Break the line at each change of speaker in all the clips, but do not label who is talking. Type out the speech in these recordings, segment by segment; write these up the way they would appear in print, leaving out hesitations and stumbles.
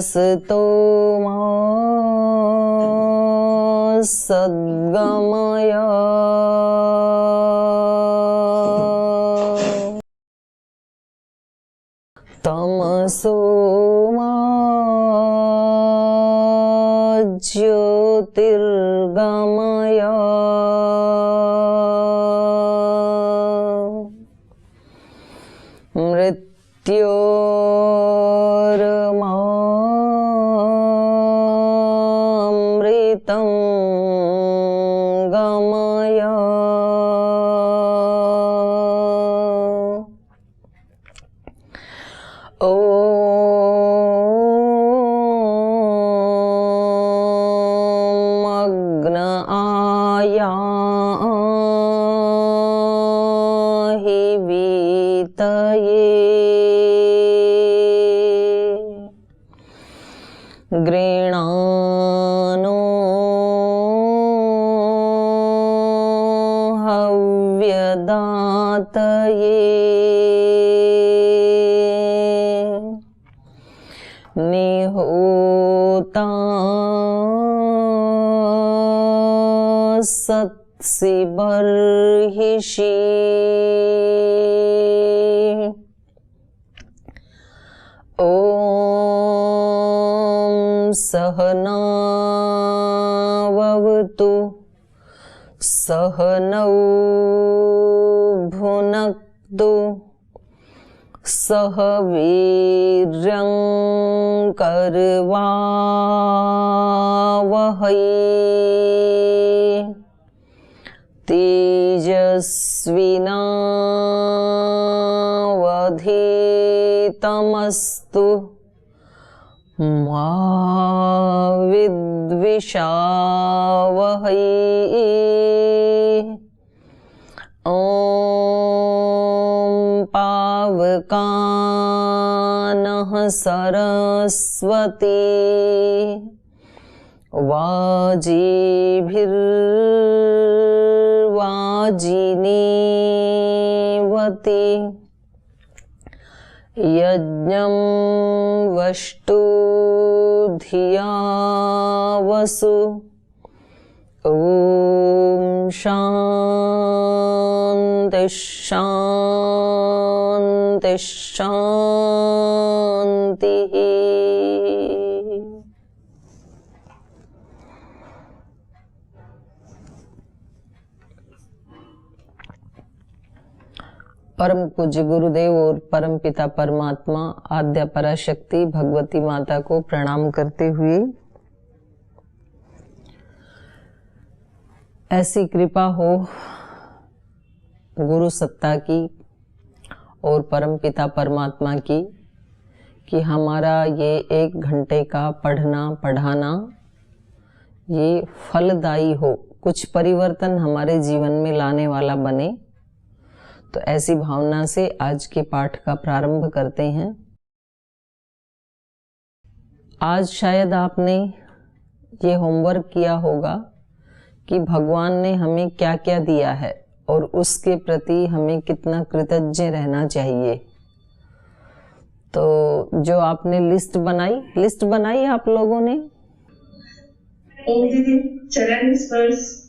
असतो मा सद्गमय तमसो मा ज्योतिर्गमय मृत्योर्मामृतं गमय ॐ अग्न आयाहि वीतये गृणानो हव्यदातये निहोता सत्सि बर्हिषि ॐ सहनाववतु सहनौ भुनक्तु सह वीर्यं करवावहै तेजस्विनावधीतमस्तु मा विद्विषावहै ॐ पावकानः सरस्वती वाजीभिर्वाजिनीवती यज्ञं वष्टु धिया वसु ॐ शान्ति शान्ति शान्तिः। परम पूज्य गुरुदेव और परम पिता परमात्मा आद्या पराशक्ति भगवती माता को प्रणाम करते हुए ऐसी कृपा हो गुरु सत्ता की और परम पिता परमात्मा की कि हमारा ये 1 घंटे का पढ़ना पढ़ाना ये फलदायी हो, कुछ परिवर्तन हमारे जीवन में लाने वाला बने। तो ऐसी भावना से आज के पाठ का प्रारंभ करते हैं। आज शायद आपने ये होमवर्क किया होगा कि भगवान ने हमें क्या क्या दिया है और उसके प्रति हमें कितना कृतज्ञ रहना चाहिए। तो जो आपने लिस्ट बनाई आप लोगों ने?
दीदी चरण स्पर्श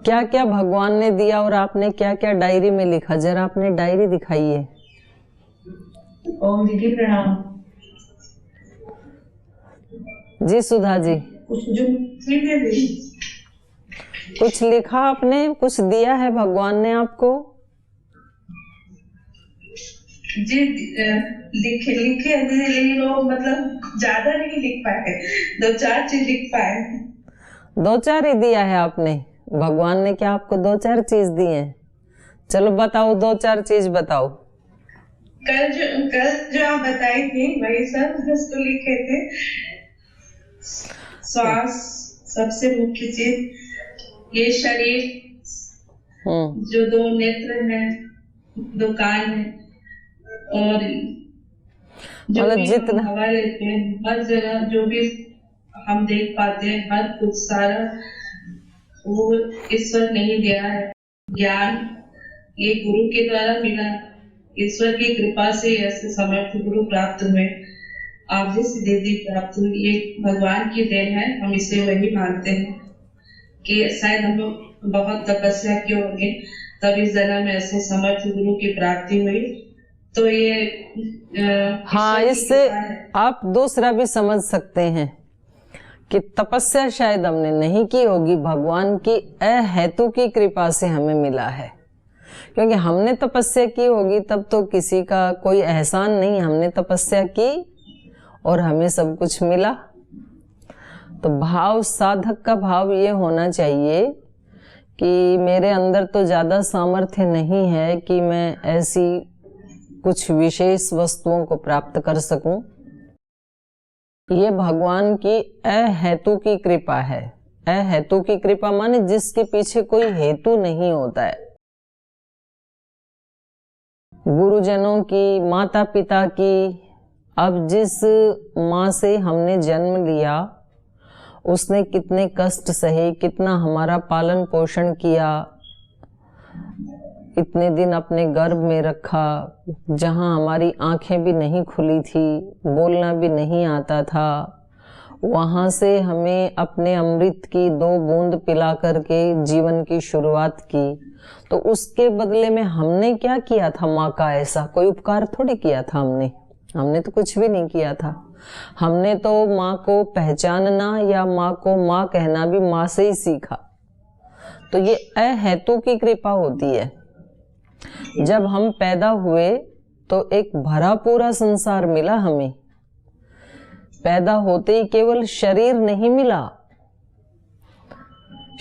क्या क्या भगवान ने दिया और आपने क्या क्या डायरी में लिखा? जरा आपने डायरी दिखाइए।
ओम दीदी प्रणाम।
जी सुधा जी, कुछ लिखा आपने? कुछ दिया है भगवान ने आपको?
जी लिखे लेकिन वो मतलब ज्यादा नहीं लिख पाए, 2-4 चीज लिख पाए।
2-4 ही दिया है आपने? भगवान ने क्या आपको 2-4 चीज दी है? चलो बताओ, 2-4 चीज बताओ।
कल जो आप बताई थी वही सब उसको लिखे थे। श्वास सबसे मुख्य चीज, ये शरीर, जो 2 नेत्र हैं, 2 कान हैं, और जो
मतलब
भी
जितना
हम हवा लेते हैं, हर जगह जो भी हम देख पाते हैं, हर कुछ सारा वो ईश्वर नहीं दिया है। ज्ञान ये गुरु के द्वारा मिला, ईश्वर की कृपा से ऐसे समर्थ गुरु प्राप्त हुए, आप जैसी दीदी प्राप्त हुई, ये भगवान की देन है। हम इसे वही मानते हैं कि शायद हम बहुत तपस्या किए होंगे, तब इस जन्म में ऐसे समर्थ गुरु की प्राप्ति हुई। तो ये
हाँ, इससे आप दूसरा भी समझ सकते हैं कि तपस्या शायद हमने नहीं की होगी, भगवान की अहेतु की कृपा से हमें मिला है। क्योंकि हमने तपस्या की होगी तब तो किसी का कोई एहसान नहीं, हमने तपस्या की और हमें सब कुछ मिला। तो भाव, साधक का भाव ये होना चाहिए कि मेरे अंदर तो ज़्यादा सामर्थ्य नहीं है कि मैं ऐसी कुछ विशेष वस्तुओं को प्राप्त कर सकूं। ये भगवान की अहेतु की कृपा है। अहेतु की कृपा माने जिसके पीछे कोई हेतु नहीं होता है। गुरुजनों की, माता पिता की, अब जिस माँ से हमने जन्म लिया उसने कितने कष्ट सहे, कितना हमारा पालन पोषण किया, इतने दिन अपने गर्भ में रखा, जहाँ हमारी आंखें भी नहीं खुली थी, बोलना भी नहीं आता था, वहाँ से हमें अपने अमृत की 2 बूंद पिला करके जीवन की शुरुआत की। तो उसके बदले में हमने क्या किया था? माँ का ऐसा कोई उपकार थोड़ी किया था हमने तो कुछ भी नहीं किया था। हमने तो माँ को पहचानना या माँ को माँ कहना भी माँ से ही सीखा। तो ये अहेतु की कृपा होती है। जब हम पैदा हुए तो एक भरा पूरा संसार मिला हमें। पैदा होते ही केवल शरीर नहीं मिला,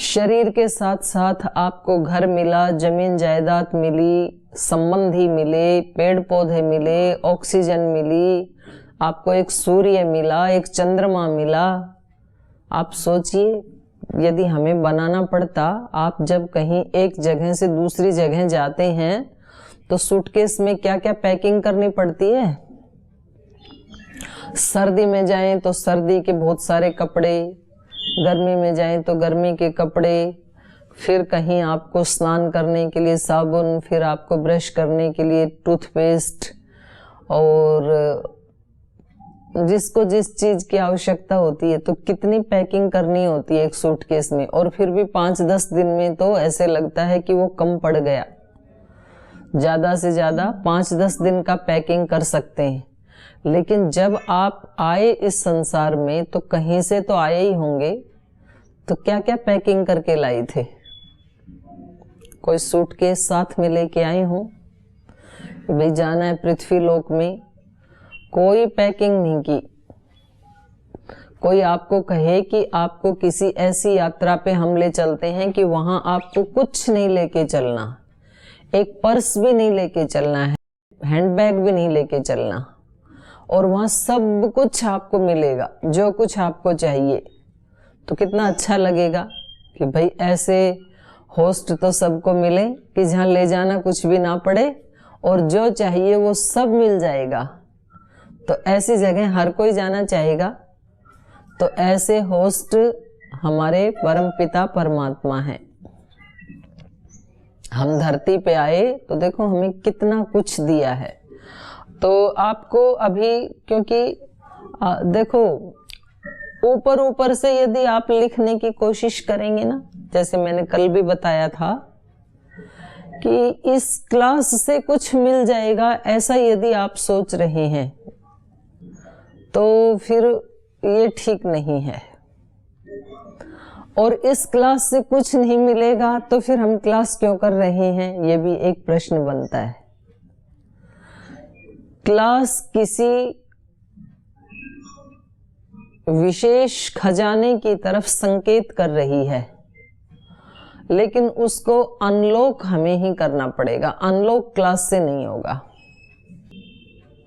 शरीर के साथ साथ आपको घर मिला, जमीन जायदाद मिली, संबंधी मिले, पेड़ पौधे मिले, ऑक्सीजन मिली, आपको एक सूर्य मिला, एक चंद्रमा मिला। आप सोचिए यदि हमें बनाना पड़ता, आप जब कहीं एक जगह से दूसरी जगह जाते हैं तो सूटकेस में क्या क्या पैकिंग करनी पड़ती है। सर्दी में जाएं तो सर्दी के बहुत सारे कपड़े, गर्मी में जाएं तो गर्मी के कपड़े, फिर कहीं आपको स्नान करने के लिए साबुन, फिर आपको ब्रश करने के लिए टूथपेस्ट, और जिसको जिस चीज की आवश्यकता होती है। तो कितनी पैकिंग करनी होती है एक सूटकेस में। और फिर भी 5-10 दिन में तो ऐसे लगता है कि वो कम पड़ गया। ज्यादा से ज्यादा 5-10 दिन का पैकिंग कर सकते हैं। लेकिन जब आप आए इस संसार में तो कहीं से तो आए ही होंगे, तो क्या क्या पैकिंग करके लाई थे? कोई सूटकेस साथ में लेके आए हो? भाई जाना है पृथ्वी लोक में, कोई पैकिंग नहीं की। कोई आपको कहे कि आपको किसी ऐसी यात्रा पे हम ले चलते हैं कि वहां आपको कुछ नहीं लेके चलना, एक पर्स भी नहीं लेके चलना है, हैंडबैग भी नहीं लेके चलना, और वहां सब कुछ आपको मिलेगा जो कुछ आपको चाहिए। तो कितना अच्छा लगेगा कि भाई ऐसे होस्ट तो सबको मिले कि जहाँ ले जाना कुछ भी ना पड़े और जो चाहिए वो सब मिल जाएगा। तो ऐसी जगह हर कोई जाना चाहेगा। तो ऐसे होस्ट हमारे परम पिता परमात्मा हैं। हम धरती पे आए तो देखो हमें कितना कुछ दिया है। तो आपको अभी, क्योंकि देखो ऊपर ऊपर से यदि आप लिखने की कोशिश करेंगे ना, जैसे मैंने कल भी बताया था कि इस क्लास से कुछ मिल जाएगा, ऐसा यदि आप सोच रहे हैं तो फिर ये ठीक नहीं है। और इस क्लास से कुछ नहीं मिलेगा तो फिर हम क्लास क्यों कर रहे हैं, ये भी एक प्रश्न बनता है। क्लास किसी विशेष खजाने की तरफ संकेत कर रही है, लेकिन उसको अनलॉक हमें ही करना पड़ेगा। अनलॉक क्लास से नहीं होगा।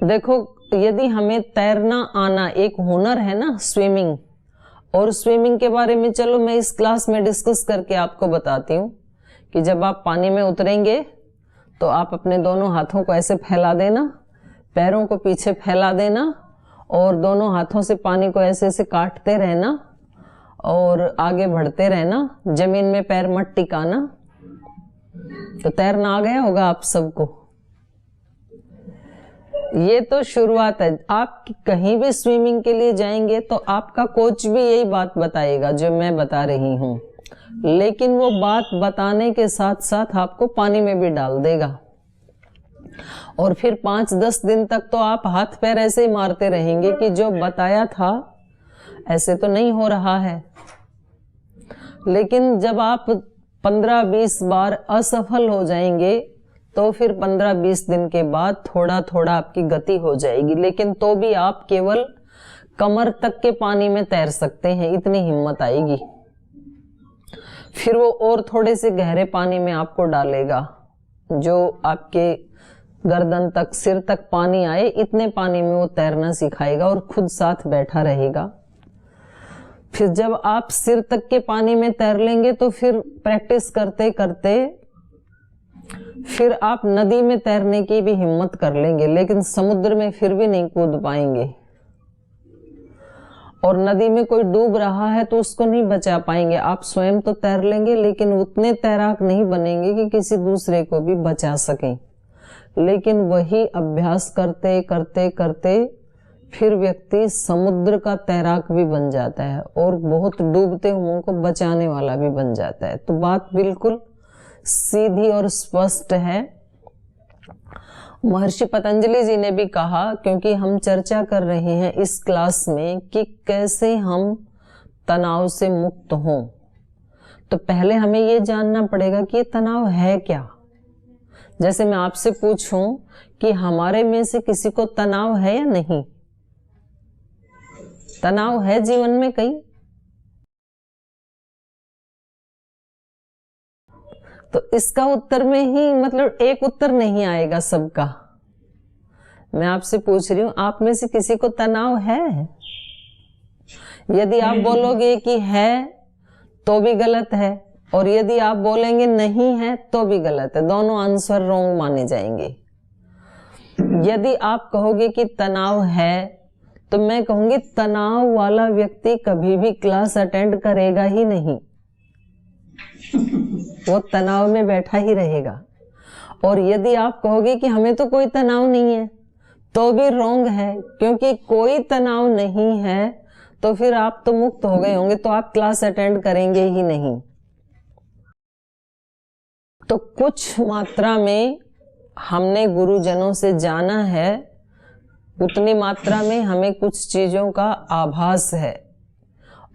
देखो यदि हमें तैरना आना एक हुनर है ना, स्विमिंग, और स्विमिंग के बारे में चलो मैं इस क्लास में डिस्कस करके आपको बताती हूँ कि जब आप पानी में उतरेंगे तो आप अपने दोनों हाथों को ऐसे फैला देना, पैरों को पीछे फैला देना और दोनों हाथों से पानी को ऐसे ऐसे काटते रहना और आगे बढ़ते रहना। जमीन में पैर मत टिकाना। तो तैरना आ गया होगा आप सबको। ये तो शुरुआत है। आप कहीं भी स्विमिंग के लिए जाएंगे तो आपका कोच भी यही बात बताएगा जो मैं बता रही हूँ, लेकिन वो बात बताने के साथ साथ आपको पानी में भी डाल देगा। और फिर 5-10 दिन तक तो आप हाथ पैर ऐसे ही मारते रहेंगे कि जो बताया था ऐसे तो नहीं हो रहा है। लेकिन जब आप 15-20 बार असफल हो जाएंगे तो फिर 15-20 दिन के बाद थोड़ा थोड़ा आपकी गति हो जाएगी, लेकिन तो भी आप केवल कमर तक के पानी में तैर सकते हैं, इतनी हिम्मत आएगी। फिर वो और थोड़े से गहरे पानी में आपको डालेगा, जो आपके गर्दन तक सिर तक पानी आए इतने पानी में वो तैरना सिखाएगा और खुद साथ बैठा रहेगा। फिर जब आप सिर तक के पानी में तैर लेंगे तो फिर प्रैक्टिस करते करते फिर आप नदी में तैरने की भी हिम्मत कर लेंगे, लेकिन समुद्र में फिर भी नहीं कूद पाएंगे। और नदी में कोई डूब रहा है तो उसको नहीं बचा पाएंगे। आप स्वयं तो तैर लेंगे लेकिन उतने तैराक नहीं बनेंगे कि किसी दूसरे को भी बचा सकें। लेकिन वही अभ्यास करते करते करते फिर व्यक्ति समुद्र का तैराक भी बन जाता है और बहुत डूबते हुओं को बचाने वाला भी बन जाता है। तो बात बिल्कुल सीधी और स्पष्ट है। महर्षि पतंजलि जी ने भी कहा, क्योंकि हम चर्चा कर रहे हैं इस क्लास में कि कैसे हम तनाव से मुक्त हों, तो पहले हमें ये जानना पड़ेगा कि ये तनाव है क्या। जैसे मैं आपसे पूछूं कि हमारे में से किसी को तनाव है या नहीं? तनाव है जीवन में कहीं? तो इसका उत्तर में ही मतलब एक उत्तर नहीं आएगा सबका। मैं आपसे पूछ रही हूं, आप में से किसी को तनाव है? यदि आप बोलोगे कि है तो भी गलत है, और यदि आप बोलेंगे नहीं है तो भी गलत है। दोनों आंसर रॉन्ग माने जाएंगे। यदि आप कहोगे कि तनाव है तो मैं कहूंगी तनाव वाला व्यक्ति कभी भी क्लास अटेंड करेगा ही नहीं, वो तनाव में बैठा ही रहेगा। और यदि आप कहोगे कि हमें तो कोई तनाव नहीं है तो भी रॉन्ग है, क्योंकि कोई तनाव नहीं है तो फिर आप तो मुक्त हो गए होंगे, तो आप क्लास अटेंड करेंगे ही नहीं। तो कुछ मात्रा में हमने गुरुजनों से जाना है, उतनी मात्रा में हमें कुछ चीजों का आभास है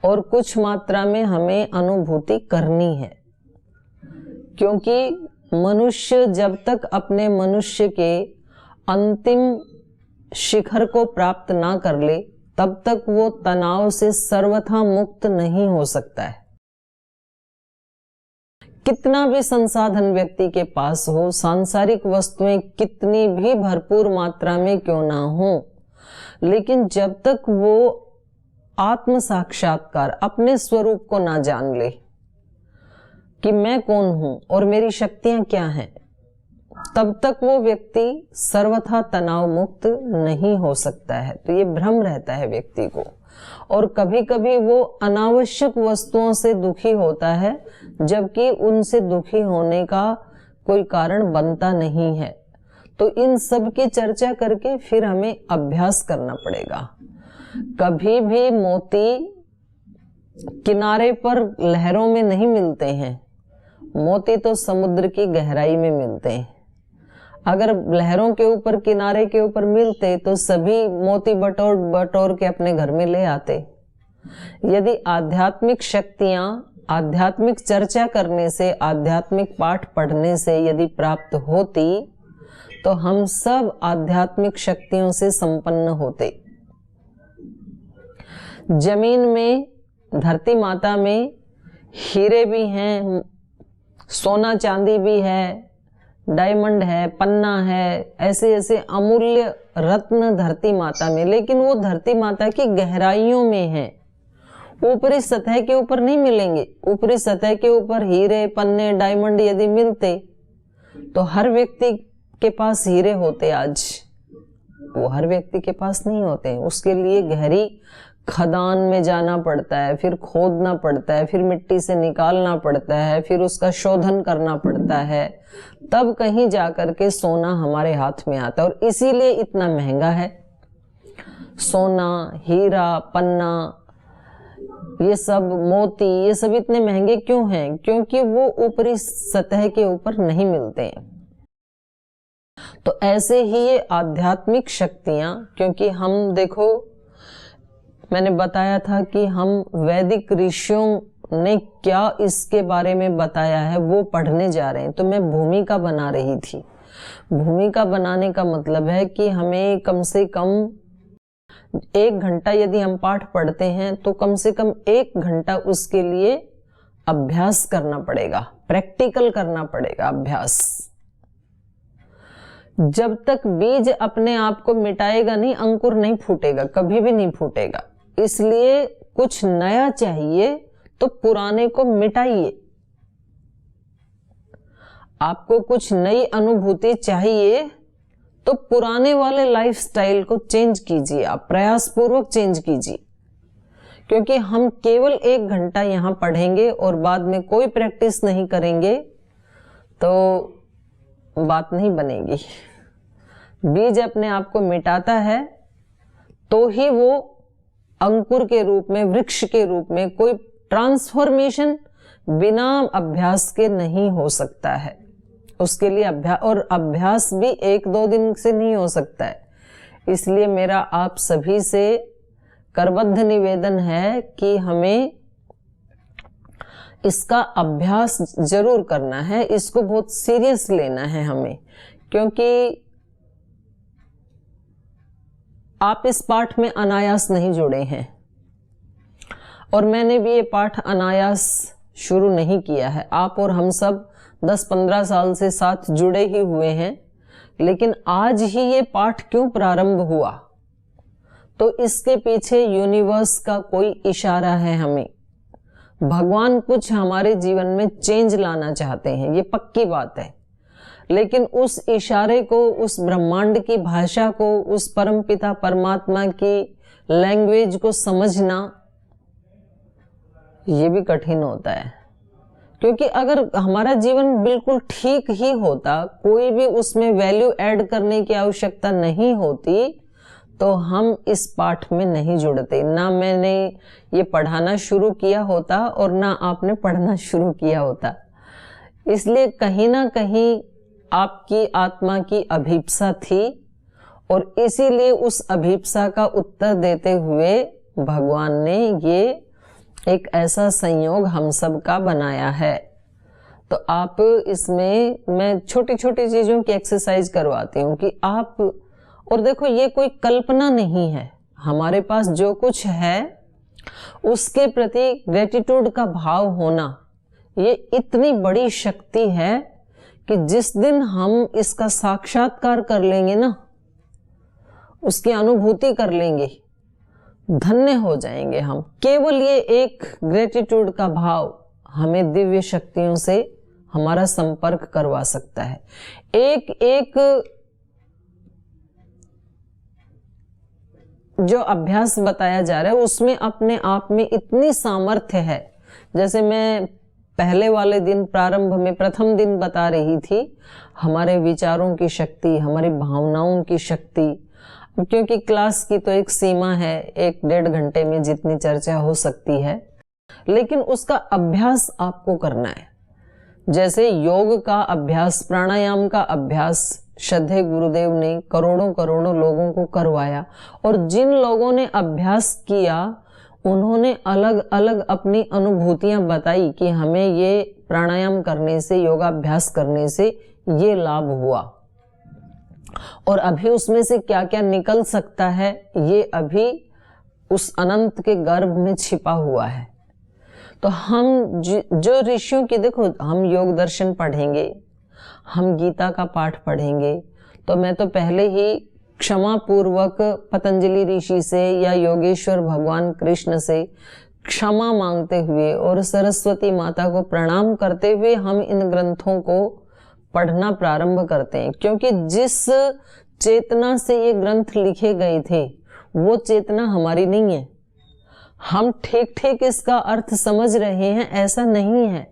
और कुछ मात्रा में हमें अनुभूति करनी है। क्योंकि मनुष्य जब तक अपने मनुष्य के अंतिम शिखर को प्राप्त ना कर ले तब तक वो तनाव से सर्वथा मुक्त नहीं हो सकता है। कितना भी संसाधन व्यक्ति के पास हो, सांसारिक वस्तुएं कितनी भी भरपूर मात्रा में क्यों ना हो, लेकिन जब तक वो आत्म साक्षात्कार अपने स्वरूप को ना जान ले कि मैं कौन हूं और मेरी शक्तियां क्या हैं, तब तक वो व्यक्ति सर्वथा तनाव मुक्त नहीं हो सकता है। तो ये भ्रम रहता है व्यक्ति को। और कभी कभी वो अनावश्यक वस्तुओं से दुखी होता है, जबकि उनसे दुखी होने का कोई कारण बनता नहीं है। तो इन सब की चर्चा करके फिर हमें अभ्यास करना पड़ेगा। कभी भी मोती किनारे पर लहरों में नहीं मिलते हैं, मोती तो समुद्र की गहराई में मिलते हैं। अगर लहरों के ऊपर किनारे के ऊपर मिलते तो सभी मोती बटोर बटोर के अपने घर में ले आते। यदि आध्यात्मिक शक्तियां आध्यात्मिक चर्चा करने से, आध्यात्मिक पाठ पढ़ने से यदि प्राप्त होती तो हम सब आध्यात्मिक शक्तियों से संपन्न होते। जमीन में, धरती माता में हीरे भी हैं, सोना चांदी भी है, डायमंड है, पन्ना है, ऐसे ऐसे अमूल्य रत्न धरती माता में, लेकिन वो धरती माता की गहराइयों में है, ऊपरी सतह के ऊपर नहीं मिलेंगे। ऊपरी सतह के ऊपर हीरे, पन्ने, डायमंड यदि मिलते तो हर व्यक्ति के पास हीरे होते आज। वो हर व्यक्ति के पास नहीं होते हैं। उसके लिए गहरी खदान में जाना पड़ता है, फिर खोदना पड़ता है, फिर मिट्टी से निकालना पड़ता है, फिर उसका शोधन करना पड़ता है, तब कहीं जाकर के सोना हमारे हाथ में आता है। और इसीलिए इतना महंगा है सोना, हीरा, पन्ना, ये सब मोती, ये सब इतने महंगे क्यों हैं? क्योंकि वो ऊपरी सतह के ऊपर नहीं मिलते हैं। तो ऐसे ही ये आध्यात्मिक शक्तियां, क्योंकि हम देखो, मैंने बताया था कि हम वैदिक ऋषियों ने क्या इसके बारे में बताया है वो पढ़ने जा रहे हैं। तो मैं भूमिका बना रही थी। भूमिका बनाने का मतलब है कि हमें कम से कम 1 घंटा यदि हम पाठ पढ़ते हैं तो कम से कम 1 घंटा उसके लिए अभ्यास करना पड़ेगा, प्रैक्टिकल करना पड़ेगा, अभ्यास। जब तक बीज अपने आप को मिटाएगा नहीं, अंकुर नहीं फूटेगा, कभी भी नहीं फूटेगा। इसलिए कुछ नया चाहिए तो पुराने को मिटाइए। आपको कुछ नई अनुभूति चाहिए तो पुराने वाले लाइफस्टाइल को चेंज कीजिए, आप प्रयासपूर्वक चेंज कीजिए। क्योंकि हम केवल 1 घंटा यहां पढ़ेंगे और बाद में कोई प्रैक्टिस नहीं करेंगे तो बात नहीं बनेगी। बीज अपने आप को मिटाता है तो ही वो अंकुर के रूप में, वृक्ष के रूप में, कोई ट्रांसफॉर्मेशन बिना अभ्यास के नहीं हो सकता है। उसके लिए अभ्यास, और अभ्यास भी 1-2 दिन से नहीं हो सकता है। इसलिए मेरा आप सभी से करबद्ध निवेदन है कि हमें इसका अभ्यास जरूर करना है, इसको बहुत सीरियस लेना है हमें। क्योंकि आप इस पाठ में अनायास नहीं जुड़े हैं और मैंने भी ये पाठ अनायास शुरू नहीं किया है। आप और हम सब 10-15 साल से साथ जुड़े ही हुए हैं, लेकिन आज ही ये पाठ क्यों प्रारंभ हुआ? तो इसके पीछे यूनिवर्स का कोई इशारा है। हमें भगवान कुछ हमारे जीवन में चेंज लाना चाहते हैं, ये पक्की बात है। लेकिन उस इशारे को, उस ब्रह्मांड की भाषा को, उस परमपिता परमात्मा की लैंग्वेज को समझना ये भी कठिन होता है। क्योंकि अगर हमारा जीवन बिल्कुल ठीक ही होता, कोई भी उसमें वैल्यू ऐड करने की आवश्यकता नहीं होती, तो हम इस पाठ में नहीं जुड़ते। ना मैंने ये पढ़ाना शुरू किया होता और ना आपने पढ़ना शुरू किया होता। इसलिए कहीं ना कहीं आपकी आत्मा की अभिप्सा थी और इसीलिए उस अभिप्सा का उत्तर देते हुए भगवान ने ये एक ऐसा संयोग हम सब का बनाया है। तो आप इसमें मैं छोटी छोटी चीजों की एक्सरसाइज करवाती हूँ कि आप, और देखो ये कोई कल्पना नहीं है, हमारे पास जो कुछ है उसके प्रति ग्रेटिट्यूड का भाव होना, ये इतनी बड़ी शक्ति है कि जिस दिन हम इसका साक्षात्कार कर लेंगे ना, उसकी अनुभूति कर लेंगे, धन्य हो जाएंगे हम। केवल ये एक ग्रेटिट्यूड का भाव हमें दिव्य शक्तियों से हमारा संपर्क करवा सकता है। एक एक जो अभ्यास बताया जा रहा है उसमें अपने आप में इतनी सामर्थ्य है। जैसे मैं पहले वाले दिन प्रारंभ में प्रथम दिन बता रही थी, हमारे विचारों की शक्ति, हमारी भावनाओं की शक्ति, क्योंकि क्लास की तो एक सीमा है, 1-1.5 घंटे में जितनी चर्चा हो सकती है, लेकिन उसका अभ्यास आपको करना है। जैसे योग का अभ्यास, प्राणायाम का अभ्यास श्रद्धेय गुरुदेव ने करोड़ों लोगों को करवाया, और जिन लोगों ने अभ्यास किया उन्होंने अलग अलग अपनी अनुभूतियां बताई कि हमें ये प्राणायाम करने से, योगाभ्यास करने से ये लाभ हुआ, और अभी उसमें से क्या क्या निकल सकता है ये अभी उस अनंत के गर्भ में छिपा हुआ है। तो हम जो ऋषियों की, देखो हम योग दर्शन पढ़ेंगे, हम गीता का पाठ पढ़ेंगे, तो मैं तो पहले ही क्षमा पूर्वक पतंजलि ऋषि से या योगेश्वर भगवान कृष्ण से क्षमा मांगते हुए और सरस्वती माता को प्रणाम करते हुए हम इन ग्रंथों को पढ़ना प्रारंभ करते हैं, क्योंकि जिस चेतना से ये ग्रंथ लिखे गए थे वो चेतना हमारी नहीं है। हम ठीक ठीक इसका अर्थ समझ रहे हैं, ऐसा नहीं है।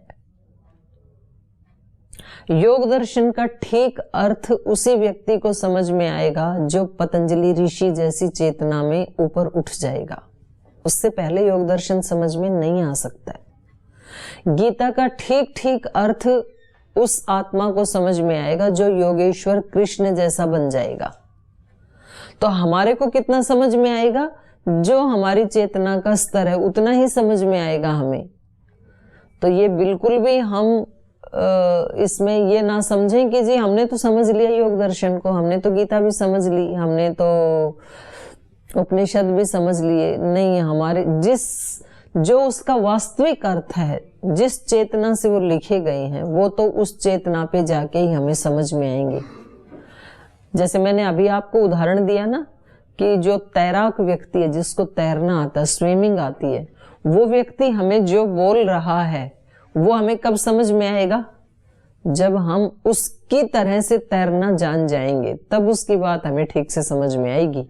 योग दर्शन का ठीक अर्थ उसी व्यक्ति को समझ में आएगा जो पतंजलि ऋषि जैसी चेतना में ऊपर उठ जाएगा। उससे पहले योग दर्शन समझ में नहीं आ सकता है। गीता का ठीक ठीक अर्थ उस आत्मा को समझ में आएगा जो योगेश्वर कृष्ण जैसा बन जाएगा। तो हमारे को कितना समझ में आएगा? जो हमारी चेतना का स्तर है उतना ही समझ में आएगा हमें। तो ये बिल्कुल भी हम इसमें ये ना समझें कि जी हमने तो समझ लिया योग दर्शन को, हमने तो गीता भी समझ ली, हमने तो उपनिषद भी समझ लिए। नहीं, हमारे जो उसका वास्तविक अर्थ है, जिस चेतना से वो लिखे गए हैं, वो तो उस चेतना पे जाके ही हमें समझ में आएंगे। जैसे मैंने अभी आपको उदाहरण दिया ना कि जो तैराक व्यक्ति है, जिसको तैरना आता है, स्विमिंग आती है, वो व्यक्ति हमें जो बोल रहा है वो हमें कब समझ में आएगा? जब हम उसकी तरह से तैरना जान जाएंगे, तब उसकी बात हमें ठीक से समझ में आएगी।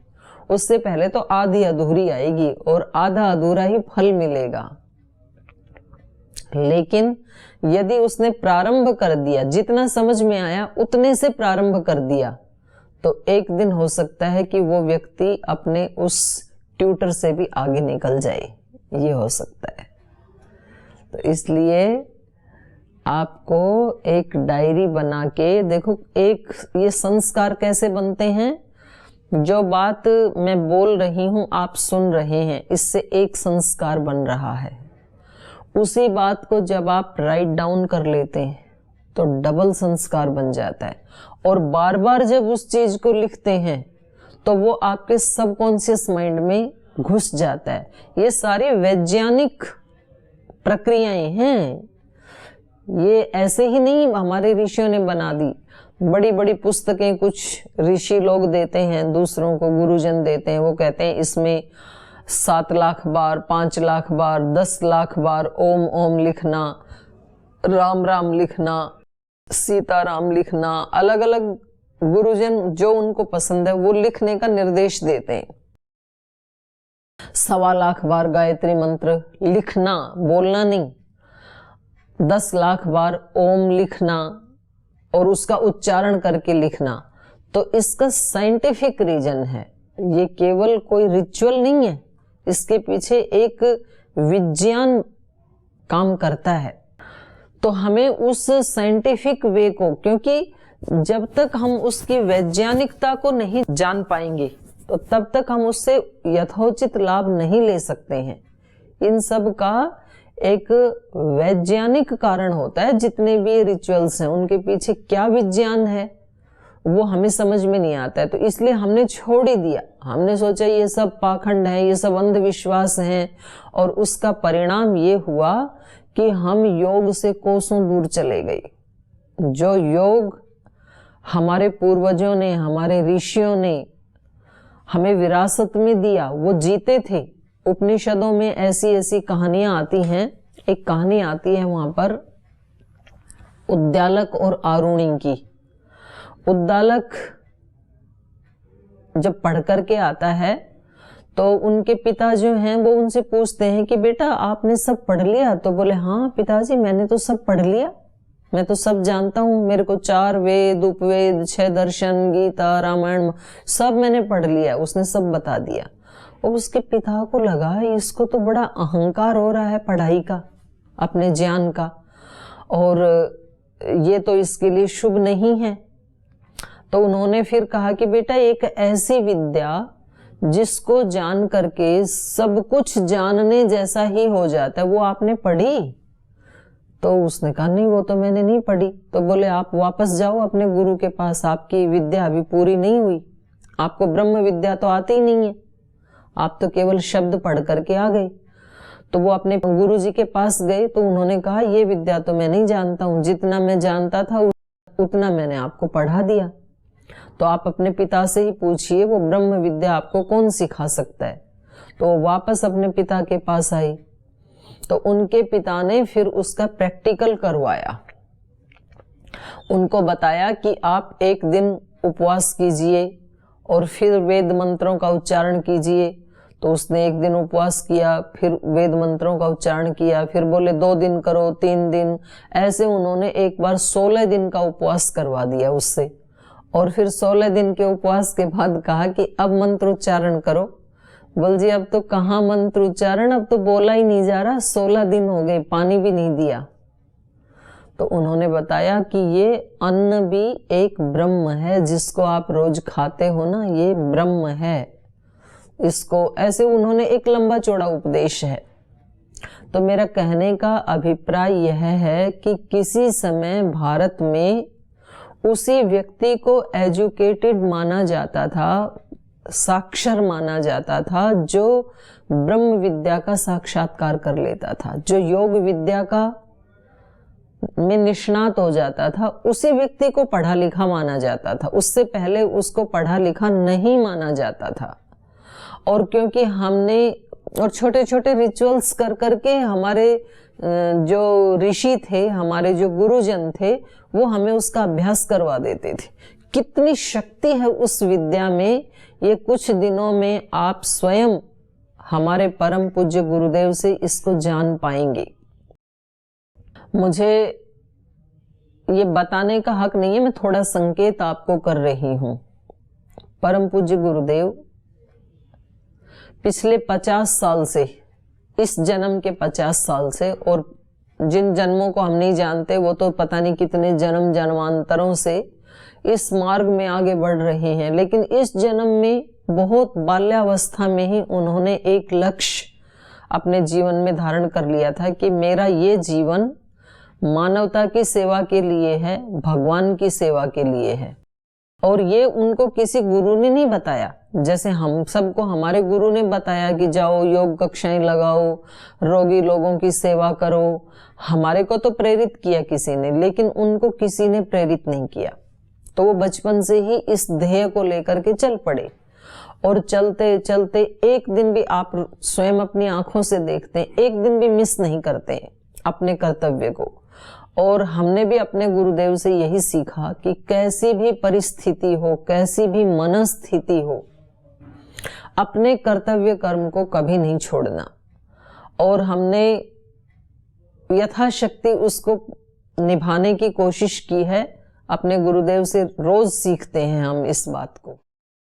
उससे पहले तो आधी अधूरी आएगी और आधा अधूरा ही फल मिलेगा। लेकिन यदि उसने प्रारंभ कर दिया, जितना समझ में आया उतने से प्रारंभ कर दिया, तो एक दिन हो सकता है कि वो व्यक्ति अपने उस ट्यूटर से भी आगे निकल जाए, ये हो सकता है। तो इसलिए आपको एक डायरी बना के देखो, एक ये संस्कार कैसे बनते हैं। जो बात मैं बोल रही हूं आप सुन रहे हैं, इससे एक संस्कार बन रहा है। उसी बात को जब आप राइट डाउन कर लेते हैं तो डबल संस्कार बन जाता है। और बार बार जब उस चीज को लिखते हैं तो वो आपके सबकॉन्शियस माइंड में घुस जाता है। ये सारी वैज्ञानिक प्रक्रियाएं हैं, ये ऐसे ही नहीं हमारे ऋषियों ने बना दी। बड़ी बड़ी पुस्तकें कुछ ऋषि लोग देते हैं, दूसरों को गुरुजन देते हैं। वो कहते हैं इसमें 7 लाख बार, 5 लाख बार, 10 लाख बार ओम ओम लिखना, राम राम लिखना, सीता राम लिखना। अलग अलग गुरुजन जो उनको पसंद है वो लिखने का निर्देश देते हैं। 1.25 लाख बार गायत्री मंत्र लिखना, बोलना नहीं। 10 लाख बार ओम लिखना और उसका उच्चारण करके लिखना। तो इसका साइंटिफिक रीजन है, ये केवल कोई रिचुअल नहीं है, इसके पीछे एक विज्ञान काम करता है। तो हमें उस साइंटिफिक वे को, क्योंकि जब तक हम उसकी वैज्ञानिकता को नहीं जान पाएंगे तो तब तक हम उससे यथोचित लाभ नहीं ले सकते हैं। इन सब का एक वैज्ञानिक कारण होता है। जितने भी रिचुअल्स हैं उनके पीछे क्या विज्ञान है वो हमें समझ में नहीं आता है। तो इसलिए हमने छोड़ ही दिया। हमने सोचा ये सब पाखंड है, ये सब अंधविश्वास हैं, और उसका परिणाम ये हुआ कि हम योग से कोसों दूर चले गए। जो योग हमारे पूर्वजों ने, हमारे ऋषियों ने हमें विरासत में दिया, वो जीते थे। उपनिषदों में ऐसी ऐसी कहानियां आती हैं। एक कहानी आती है वहां पर उद्दालक और आरुणि की। उद्दालक जब पढ़ करके आता है तो उनके पिता जो हैं वो उनसे पूछते हैं कि बेटा आपने सब पढ़ लिया? तो बोले हाँ पिताजी मैंने तो सब पढ़ लिया, मैं तो सब जानता हूँ, मेरे को 4 वेद, उपवेद, 6 दर्शन, गीता, रामायण सब मैंने पढ़ लिया। उसने सब बता दिया। और उसके पिता को लगा इसको तो बड़ा अहंकार हो रहा है पढ़ाई का, अपने ज्ञान का, और ये तो इसके लिए शुभ नहीं है। तो उन्होंने फिर कहा कि बेटा एक ऐसी विद्या जिसको जान करके सब कुछ जानने जैसा ही हो जाता है, वो आपने पढ़ी? तो उसने कहा नहीं वो तो मैंने नहीं पढ़ी। तो बोले आप वापस जाओ अपने गुरु के पास, आपकी विद्या अभी पूरी नहीं हुई, आपको ब्रह्म विद्या तो आती ही नहीं है, आप तो केवल शब्द पढ़ करके आ गए। तो वो अपने गुरु जी के पास गए तो उन्होंने कहा ये विद्या तो मैं नहीं जानता हूँ, जितना मैं जानता था उतना मैंने आपको पढ़ा दिया। तो आप अपने पिता से ही पूछिए वो ब्रह्म विद्या आपको कौन सिखा सकता है। तो वापस अपने पिता के पास आई तो उनके पिता ने फिर उसका प्रैक्टिकल करवाया। उनको बताया कि आप एक दिन उपवास कीजिए और फिर वेद मंत्रों का उच्चारण कीजिए। तो उसने एक दिन उपवास किया, फिर वेद मंत्रों का उच्चारण किया, फिर बोले 2 दिन करो, 3 दिन, ऐसे उन्होंने एक बार 16 दिन का उपवास करवा दिया उससे। और फिर 16 दिन के उपवास के बाद कहा कि अब मंत्र उच्चारण करो। बोल जी अब तो कहाँ मंत्र उच्चारण, अब तो बोला ही नहीं जा रहा, 16 दिन हो गए, पानी भी नहीं दिया। तो उन्होंने बताया कि ये अन्न भी एक ब्रह्म है, जिसको आप रोज खाते हो ना, ये ब्रह्म है। इसको ऐसे उन्होंने एक लंबा चौड़ा उपदेश है। तो मेरा कहने का अभिप्राय यह है कि किसी समय भारत में उसी व्यक्ति को एजुकेटेड माना जाता था, साक्षर माना जाता था, जो ब्रह्म विद्या का साक्षात्कार कर लेता था, जो योग विद्या का में निष्णात हो जाता था, उसी व्यक्ति को पढ़ा लिखा माना जाता था। उससे पहले उसको पढ़ा लिखा नहीं माना जाता था। और क्योंकि हमने और छोटे छोटे रिचुअल्स कर करके हमारे जो ऋषि थे, हमारे जो गुरुजन थे, वो हमें उसका अभ्यास करवा देते थे। कितनी शक्ति है उस विद्या में, ये कुछ दिनों में आप स्वयं हमारे परम पूज्य गुरुदेव से इसको जान पाएंगे। मुझे ये बताने का हक नहीं है, मैं थोड़ा संकेत आपको कर रही हूं। परम पूज्य गुरुदेव पिछले 50 साल से, इस जन्म के 50 साल से, और जिन जन्मों को हम नहीं जानते वो तो पता नहीं कितने जन्म जन्मांतरों से इस मार्ग में आगे बढ़ रहे हैं। लेकिन इस जन्म में बहुत बाल्यावस्था में ही उन्होंने एक लक्ष्य अपने जीवन में धारण कर लिया था कि मेरा ये जीवन मानवता की सेवा के लिए है, भगवान की सेवा के लिए है। और ये उनको किसी गुरु ने नहीं बताया, जैसे हम सबको हमारे गुरु ने बताया कि जाओ योग कक्षाएं लगाओ, रोगी लोगों की सेवा करो। हमारे को तो प्रेरित किया किसी ने, लेकिन उनको किसी ने प्रेरित नहीं किया। तो वो बचपन से ही इस ध्येय को लेकर के चल पड़े। और चलते चलते एक दिन भी, आप स्वयं अपनी आंखों से देखते हैं, एक दिन भी मिस नहीं करते अपने कर्तव्य को। और हमने भी अपने गुरुदेव से यही सीखा कि कैसी भी परिस्थिति हो, कैसी भी मनस्थिति हो, अपने कर्तव्य कर्म को कभी नहीं छोड़ना। और हमने यथाशक्ति उसको निभाने की कोशिश की है। अपने गुरुदेव से रोज सीखते हैं हम इस बात को।